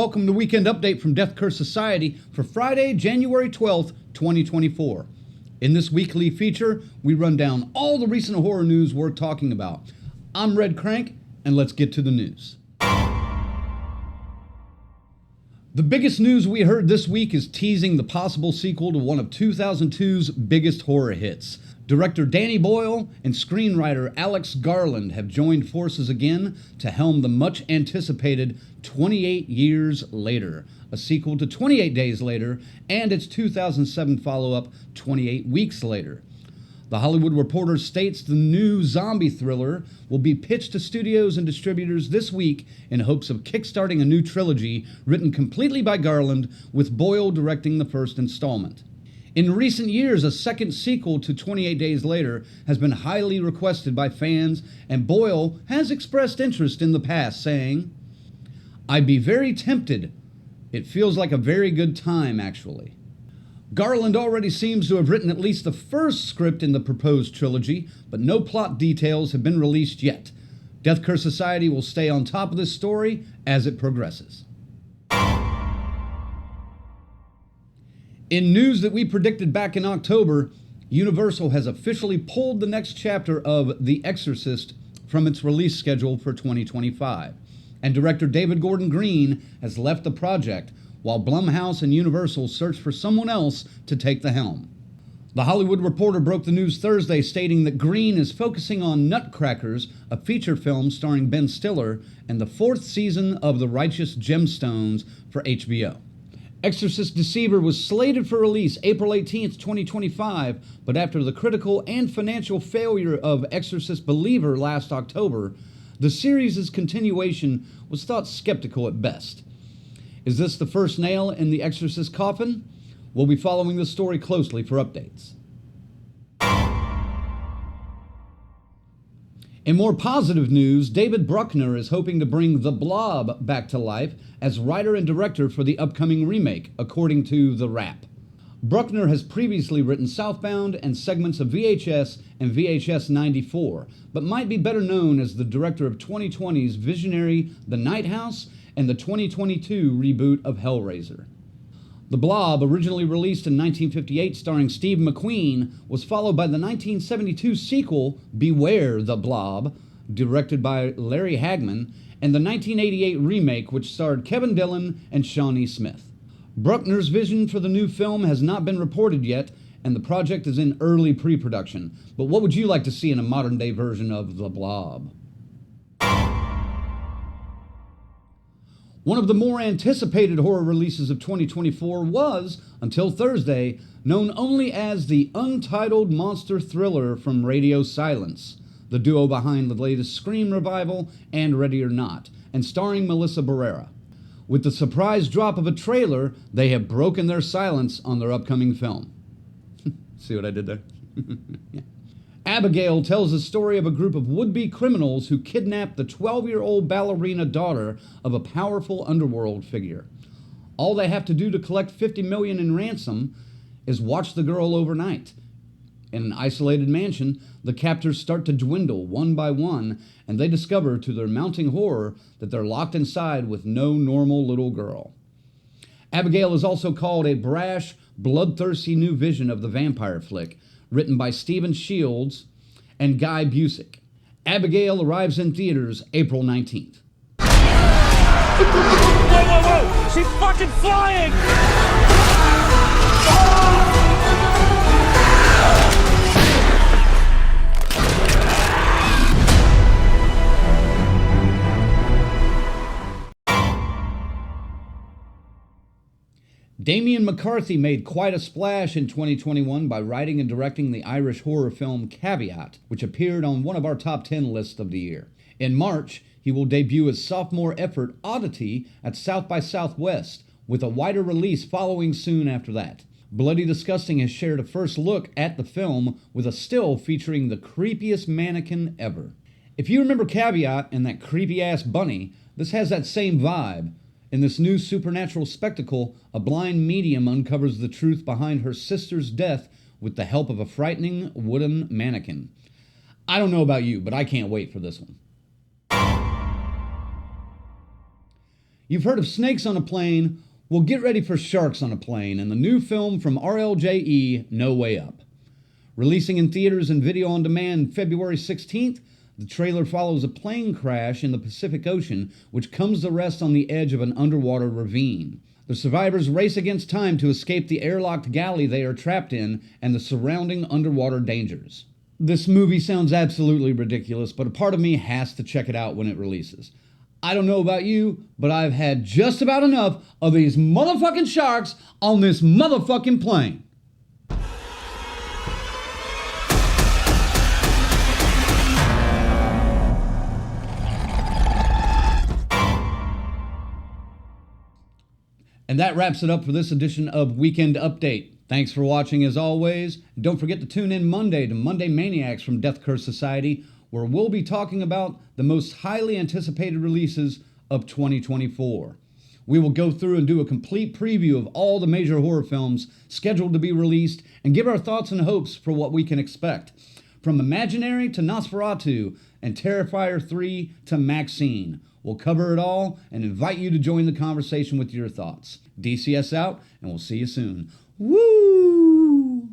Welcome to Weekend Update from Death Curse Society for Friday, January 12th, 2024. In this weekly feature, we run down all the recent horror news worth talking about. I'm Red Crank, and let's get to the news. The biggest news we heard this week is teasing the possible sequel to one of 2002's biggest horror hits. Director Danny Boyle and screenwriter Alex Garland have joined forces again to helm the much-anticipated 28 Years Later, a sequel to 28 Days Later and its 2007 follow-up 28 Weeks Later. The Hollywood Reporter states the new zombie thriller will be pitched to studios and distributors this week in hopes of kickstarting a new trilogy written completely by Garland, with Boyle directing the first installment. In recent years, a second sequel to 28 Days Later has been highly requested by fans, and Boyle has expressed interest in the past, saying, "I'd be very tempted. It feels like a very good time, actually." Garland already seems to have written at least the first script in the proposed trilogy, but no plot details have been released yet. Death Curse Society will stay on top of this story as it progresses. In news that we predicted back in October, Universal has officially pulled the next chapter of The Exorcist from its release schedule for 2025, and director David Gordon Green has left the project while Blumhouse and Universal search for someone else to take the helm. The Hollywood Reporter broke the news Thursday, stating that Green is focusing on Nutcrackers, a feature film starring Ben Stiller, and the fourth season of The Righteous Gemstones for HBO. Exorcist Deceiver was slated for release April 18th, 2025, but after the critical and financial failure of Exorcist Believer last October, the series' continuation was thought skeptical at best. Is this the first nail in the Exorcist coffin? We'll be following this story closely for updates. In more positive news, David Bruckner is hoping to bring the Blob back to life as writer and director for the upcoming remake, according to The Wrap. Bruckner has previously written Southbound and segments of VHS and VHS 94, but might be better known as the director of 2020's visionary The Night House and the 2022 reboot of Hellraiser. The Blob, originally released in 1958 starring Steve McQueen, was followed by the 1972 sequel Beware the Blob, directed by Larry Hagman, and the 1988 remake, which starred Kevin Dillon and Shawnee Smith. Bruckner's vision for the new film has not been reported yet, and the project is in early pre-production. But what would you like to see in a modern-day version of The Blob? One of the more anticipated horror releases of 2024 was, until Thursday, known only as the Untitled Monster Thriller from Radio Silence, the duo behind the latest Scream revival and Ready or Not, and starring Melissa Barrera. With the surprise drop of a trailer, they have broken their silence on their upcoming film. See what I did there? Yeah. Abigail tells the story of a group of would-be criminals who kidnap the 12-year-old ballerina daughter of a powerful underworld figure. All they have to do to collect $50 million in ransom is watch the girl overnight. In an isolated mansion, the captors start to dwindle one by one, and they discover, to their mounting horror, that they're locked inside with no normal little girl. Abigail is also called a brash, bloodthirsty new vision of the vampire flick, written by Stephen Shields and Guy Busick. Abigail arrives in theaters April 19th. Whoa! She's fucking flying! Damien McCarthy made quite a splash in 2021 by writing and directing the Irish horror film Caveat, which appeared on one of our top 10 lists of the year. In March, he will debut his sophomore effort Oddity at South by Southwest, with a wider release following soon after that. Bloody Disgusting has shared a first look at the film with a still featuring the creepiest mannequin ever. If you remember Caveat and that creepy-ass bunny, this has that same vibe. In this new supernatural spectacle, a blind medium uncovers the truth behind her sister's death with the help of a frightening wooden mannequin. I don't know about you, but I can't wait for this one. You've heard of snakes on a plane? Well, get ready for sharks on a plane in the new film from RLJE, No Way Up. Releasing in theaters and video on demand February 16th, the trailer follows a plane crash in the Pacific Ocean, which comes to rest on the edge of an underwater ravine. The survivors race against time to escape the airlocked galley they are trapped in and the surrounding underwater dangers. This movie sounds absolutely ridiculous, but a part of me has to check it out when it releases. I don't know about you, but I've had just about enough of these motherfucking sharks on this motherfucking plane. And that wraps it up for this edition of Weekend Update. Thanks for watching as always. And don't forget to tune in Monday to Monday Maniacs from Death Curse Society, where we'll be talking about the most highly anticipated releases of 2024. We will go through and do a complete preview of all the major horror films scheduled to be released and give our thoughts and hopes for what we can expect. From Imaginary to Nosferatu and Terrifier 3 to Maxine. We'll cover it all and invite you to join the conversation with your thoughts. DCS out, and we'll see you soon. Woo!